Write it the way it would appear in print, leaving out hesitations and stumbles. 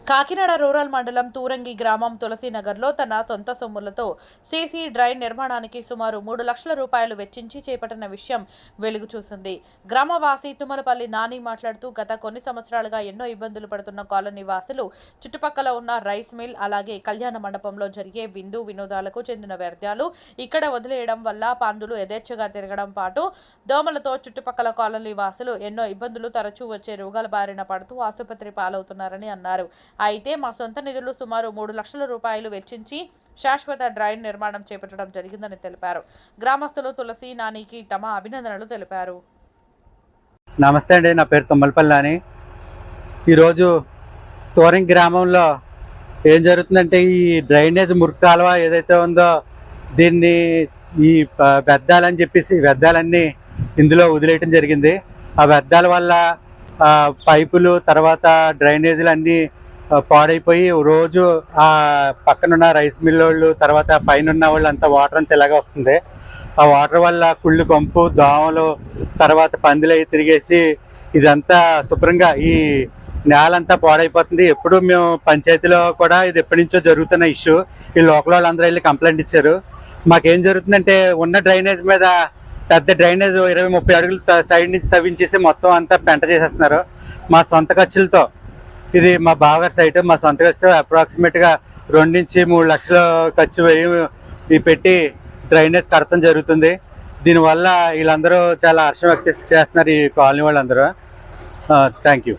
Kakinada rural మండలం తూరంగి గ్రామం తులసీనగర్లో తన సొంత సొమ్ములతో సీసీ డ్రైన్ నిర్మాణానికి సుమారు 3 లక్షల రూపాయలు వెచ్చించి చేపట్టిన విషయం వెలుగు చూసింది. గ్రామవాసి తుమ్మలపల్లి నాని మాట్లాడుతూ గత కొన్ని సంవత్సరాలుగా ఎన్నో ఇబ్బందులు పడుతున్న కాలనీ వాసులు చుట్టుపక్కల ఉన్న రైస్ మిల్ అలాగే కళ్యాణ మండపంలో జరిగే విందు వినోదాలకు చెందిన వ్యర్థాలు ఇక్కడ వదిలేయడం వల్ల పందులు యథేచ్ఛగా తిరగడం పాటు దోమలతో చుట్టుపక్కల కాలనీ వాసులు ఎన్నో ఇబ్బందులు తరచూ వచ్చే రోగాల బారిన పడుతూ ఆసుపత్రి పాలవుతున్నారని అన్నారు. అయితే మా సొంత నిధులు సుమారు 3 లక్షల రూపాయలు వెచ్చించి శాశ్వత డ్రైన్ నిర్మాణం చేపట్టడం జరిగిందని తెలిపారు. గ్రామస్తులు తులసి నానికి తమ అభినందనలు తెలిపారు. నమస్తే అండి, నా పేరు తుమ్మలపల్లి నాని. ఈరోజు తూరంగి గ్రామంలో ఏం జరుగుతుందంటే ఈ డ్రైనేజ్ మురికి కాలువ ఏదైతే ఉందో దీన్ని ఈ వ్యర్థాలని చెప్పేసి వ్యర్థాలన్నీ ఇందులో వదిలేయటం జరిగింది. ఆ వ్యర్థాల వల్ల పైపులు తర్వాత డ్రైనేజీలు అన్నీ పాడైపోయి రోజు ఆ పక్కనున్న రైస్ మిల్ వాళ్ళు తర్వాత పైన ఉన్న వాళ్ళు అంతా వాటర్ అంతా ఇలాగే వస్తుంది. ఆ వాటర్ వల్ల కుళ్ళు కొంపు దోమలు తర్వాత పందులు అవి తిరిగేసి ఇదంతా శుభ్రంగా ఈ నేలంతా పాడైపోతుంది. ఎప్పుడు మేము పంచాయతీలో కూడా ఇది ఎప్పటి నుంచో జరుగుతున్న ఇష్యూ. ఈ లోకల్ వాళ్ళందరూ వెళ్ళి కంప్లైంట్ ఇచ్చారు. మాకేం జరుగుతుందంటే ఉన్న డ్రైనేజ్ మీద పెద్ద డ్రైనేజ్ 20-30 అడుగులు సైడ్ నుంచి తవ్వించేసి మొత్తం అంతా పెంట చేసేస్తున్నారు. మా సొంత ఖర్చులతో ఇది మా బావగారి సైట్. మా సొంత ఖర్చుతో అప్రాక్సిమేట్గా 2-3 లక్షలు ఖర్చు పెట్టి డ్రైనేజ్ కడతం జరుగుతుంది. దీనివల్ల వీళ్ళందరూ చాలా హర్షం వ్యక్తం చేస్తున్నారు, ఈ కాలనీ వాళ్ళందరూ. Thank you.